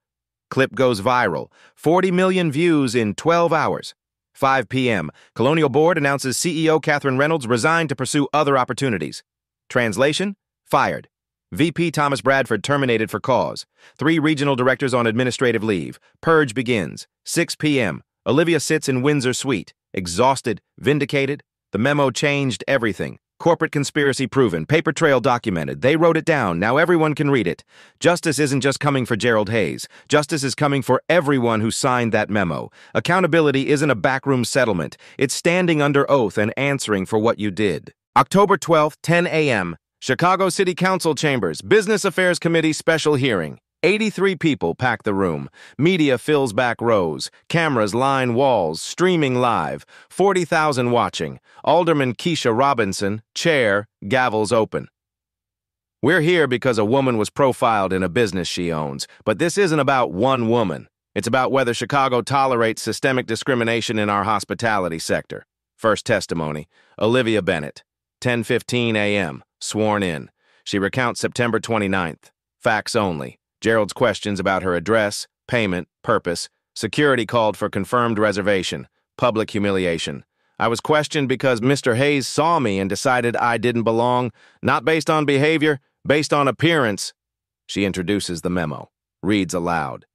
Clip goes viral. 40 million views in 12 hours. 5 p.m. Colonial Board announces CEO Catherine Reynolds resigned to pursue other opportunities. Translation? Fired. VP Thomas Bradford terminated for cause. 3 regional directors on administrative leave. Purge begins. 6 p.m. Olivia sits in Windsor suite. Exhausted, vindicated. The memo changed everything. Corporate conspiracy proven, paper trail documented. They wrote it down, now everyone can read it. Justice isn't just coming for Gerald Hayes. Justice is coming for everyone who signed that memo. Accountability isn't a backroom settlement. It's standing under oath and answering for what you did. October 12th, 10 a.m. Chicago City Council Chambers, Business Affairs Committee special hearing. 83 people pack the room. Media fills back rows. Cameras line walls, streaming live. 40,000 watching. Alderman Keisha Robinson, chair, gavels open. We're here because a woman was profiled in a business she owns, but this isn't about one woman. It's about whether Chicago tolerates systemic discrimination in our hospitality sector. First testimony, Olivia Bennett, 10:15 a.m., sworn in. She recounts September 29th. Facts only. Gerald's questions about her address, payment, purpose. Security called for confirmed reservation. Public humiliation. I was questioned because Mr. Hayes saw me and decided I didn't belong, not based on behavior, based on appearance. She introduces the memo. Reads aloud.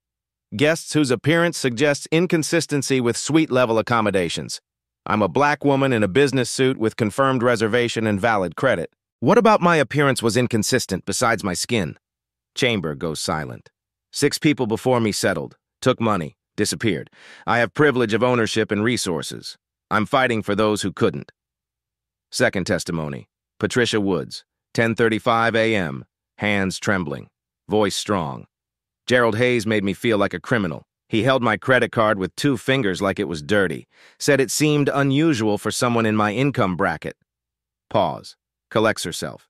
Guests whose appearance suggests inconsistency with suite-level accommodations. I'm a black woman in a business suit with confirmed reservation and valid credit. What about my appearance was inconsistent besides my skin? Chamber goes silent. 6 people before me settled, took money, disappeared. I have privilege of ownership and resources. I'm fighting for those who couldn't. Second testimony, Patricia Woods, 10:35 a.m., hands trembling, voice strong. Gerald Hayes made me feel like a criminal. He held my credit card with 2 fingers like it was dirty, said it seemed unusual for someone in my income bracket. Pause, collects herself.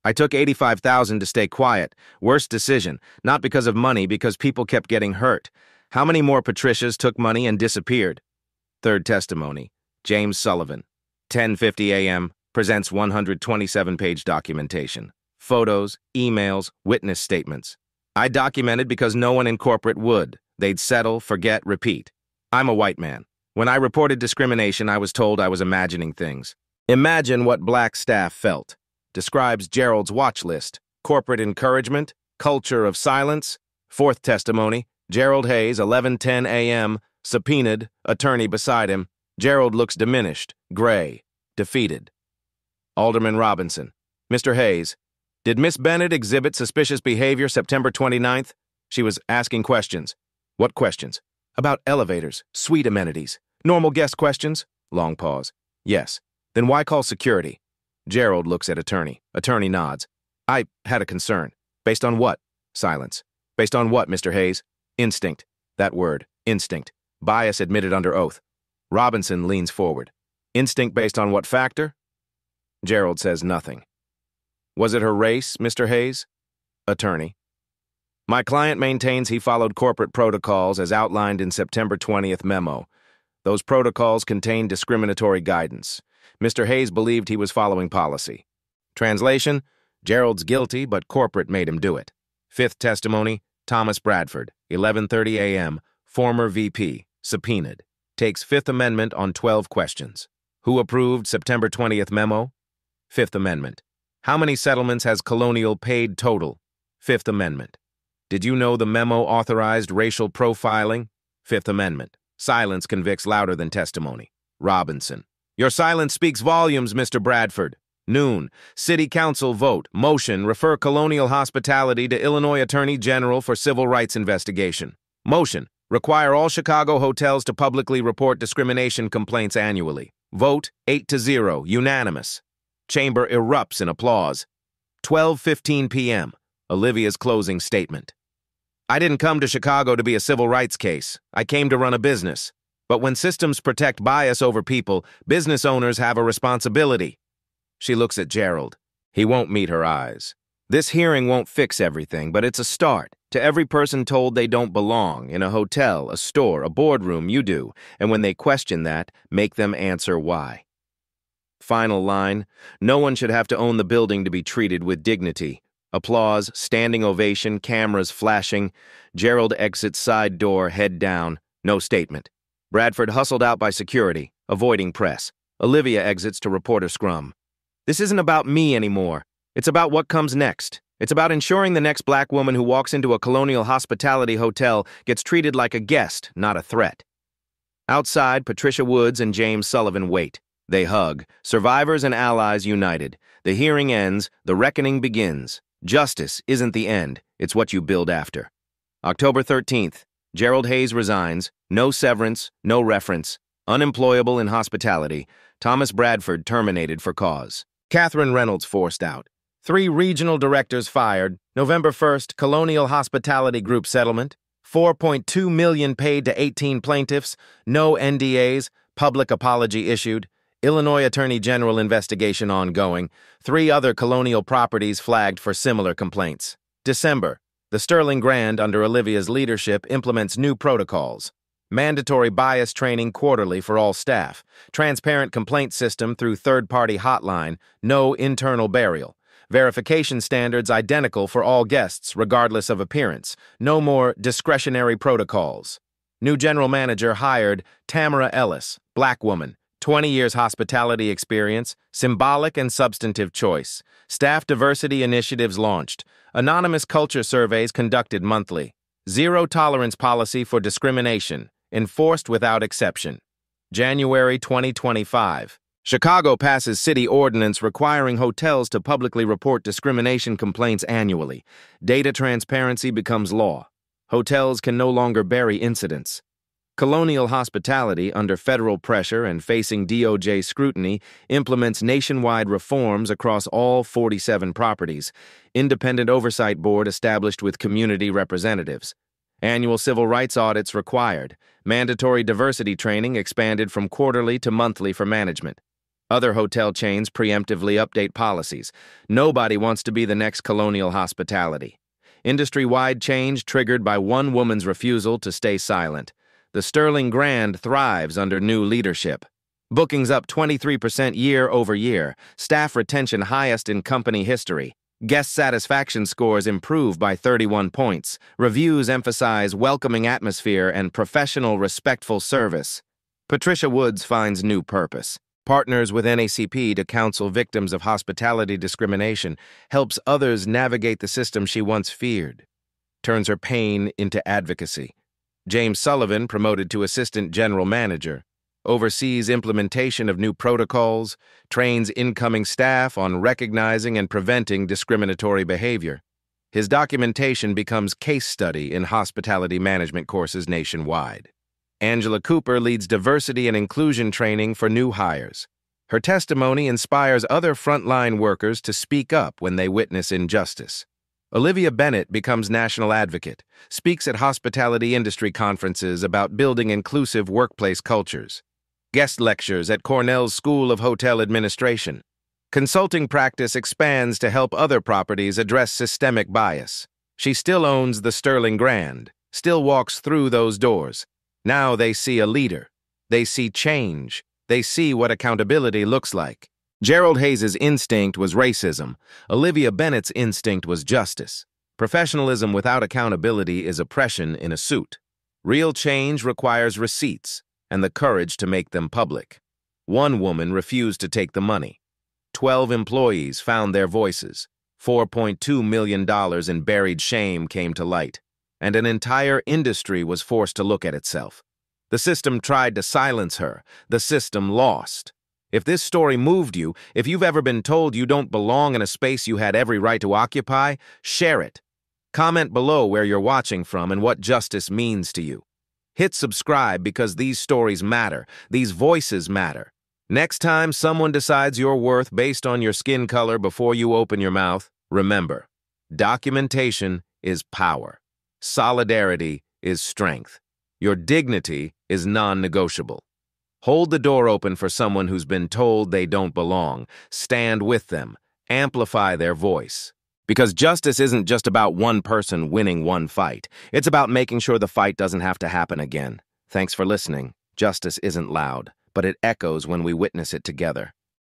I took $85,000 to stay quiet. Worst decision, not because of money, because people kept getting hurt. How many more Patricias took money and disappeared? Third testimony, James Sullivan, 10:50 a.m., presents 127-page documentation. Photos, emails, witness statements. I documented because no one in corporate would. They'd settle, forget, repeat. I'm a white man. When I reported discrimination, I was told I was imagining things. Imagine what black staff felt. Describes Gerald's watch list. Corporate encouragement, culture of silence. Fourth testimony, Gerald Hayes, 11:10 a.m., subpoenaed, attorney beside him. Gerald looks diminished, gray, defeated. Alderman Robinson, Mr. Hayes, did Miss Bennett exhibit suspicious behavior September 29th? She was asking questions. What questions? About elevators, suite amenities, normal guest questions? Long pause. Yes. Then why call security? Gerald looks at attorney. Attorney nods. I had a concern. Based on what? Silence. Based on what, Mr. Hayes? Instinct. That word, instinct. Bias admitted under oath. Robinson leans forward. Instinct based on what factor? Gerald says nothing. Was it her race, Mr. Hayes? Attorney. My client maintains he followed corporate protocols as outlined in September 20th memo. Those protocols contained discriminatory guidance. Mr. Hayes believed he was following policy. Translation, Gerald's guilty, but corporate made him do it. Fifth testimony, Thomas Bradford, 11:30 a.m., former VP, subpoenaed. Takes Fifth Amendment on 12 questions. Who approved September 20th memo? Fifth Amendment. How many settlements has Colonial paid total? Fifth Amendment. Did you know the memo authorized racial profiling? Fifth Amendment. Silence convicts louder than testimony. Robinson. Your silence speaks volumes, Mr. Bradford. Noon. City Council vote. Motion. Refer Colonial Hospitality to Illinois Attorney General for civil rights investigation. Motion. Require all Chicago hotels to publicly report discrimination complaints annually. Vote 8-0. Unanimous. Chamber erupts in applause. 12:15 p.m. Olivia's closing statement. I didn't come to Chicago to be a civil rights case. I came to run a business. But when systems protect bias over people, business owners have a responsibility. She looks at Gerald. He won't meet her eyes. This hearing won't fix everything, but it's a start. To every person told they don't belong, in a hotel, a store, a boardroom, you do. And when they question that, make them answer why. Final line, no one should have to own the building to be treated with dignity. Applause, standing ovation, cameras flashing. Gerald exits side door, head down. No statement. Bradford hustled out by security, avoiding press. Olivia exits to reporter scrum. This isn't about me anymore. It's about what comes next. It's about ensuring the next black woman who walks into a Colonial Hospitality hotel gets treated like a guest, not a threat. Outside, Patricia Woods and James Sullivan wait. They hug. Survivors and allies united. The hearing ends. The reckoning begins. Justice isn't the end. It's what you build after. October 13th. Gerald Hayes resigns. No severance, no reference. Unemployable in hospitality. Thomas Bradford terminated for cause. Catherine Reynolds forced out. 3 regional directors fired. November 1st, Colonial Hospitality Group settlement. $4.2 million paid to 18 plaintiffs. No NDAs. Public apology issued. Illinois Attorney General investigation ongoing. 3 other colonial properties flagged for similar complaints. December. The Sterling Grand, under Olivia's leadership, implements new protocols. Mandatory bias training quarterly for all staff. Transparent complaint system through third-party hotline. No internal burial. Verification standards identical for all guests, regardless of appearance. No more discretionary protocols. New general manager hired Tamara Ellis, black woman. 20 years hospitality experience, symbolic and substantive choice. Staff diversity initiatives launched. Anonymous culture surveys conducted monthly. Zero tolerance policy for discrimination, enforced without exception. January 2025. Chicago passes city ordinance requiring hotels to publicly report discrimination complaints annually. Data transparency becomes law. Hotels can no longer bury incidents. Colonial Hospitality, under federal pressure and facing DOJ scrutiny, implements nationwide reforms across all 47 properties. Independent oversight board established with community representatives. Annual civil rights audits required. Mandatory diversity training expanded from quarterly to monthly for management. Other hotel chains preemptively update policies. Nobody wants to be the next Colonial Hospitality. Industry-wide change triggered by one woman's refusal to stay silent. The Sterling Grand thrives under new leadership. Bookings up 23% year over year. Staff retention highest in company history. Guest satisfaction scores improve by 31 points. Reviews emphasize welcoming atmosphere and professional, respectful service. Patricia Woods finds new purpose. Partners with NACP to counsel victims of hospitality discrimination. Helps others navigate the system she once feared. Turns her pain into advocacy. James Sullivan, promoted to Assistant General Manager, oversees implementation of new protocols, trains incoming staff on recognizing and preventing discriminatory behavior. His documentation becomes case study in hospitality management courses nationwide. Angela Cooper leads diversity and inclusion training for new hires. Her testimony inspires other frontline workers to speak up when they witness injustice. Olivia Bennett becomes national advocate, speaks at hospitality industry conferences about building inclusive workplace cultures. Guest lectures at Cornell's School of Hotel Administration. Consulting practice expands to help other properties address systemic bias. She still owns the Sterling Grand, still walks through those doors. Now they see a leader. They see change. They see what accountability looks like. Gerald Hayes' instinct was racism. Olivia Bennett's instinct was justice. Professionalism without accountability is oppression in a suit. Real change requires receipts and the courage to make them public. One woman refused to take the money. 12 employees found their voices. $4.2 million in buried shame came to light, and an entire industry was forced to look at itself. The system tried to silence her. The system lost. If this story moved you, if you've ever been told you don't belong in a space you had every right to occupy, share it. Comment below where you're watching from and what justice means to you. Hit subscribe because these stories matter. These voices matter. Next time someone decides your worth based on your skin color before you open your mouth, remember, documentation is power. Solidarity is strength. Your dignity is non-negotiable. Hold the door open for someone who's been told they don't belong. Stand with them. Amplify their voice. Because justice isn't just about one person winning one fight. It's about making sure the fight doesn't have to happen again. Thanks for listening. Justice isn't loud, but it echoes when we witness it together.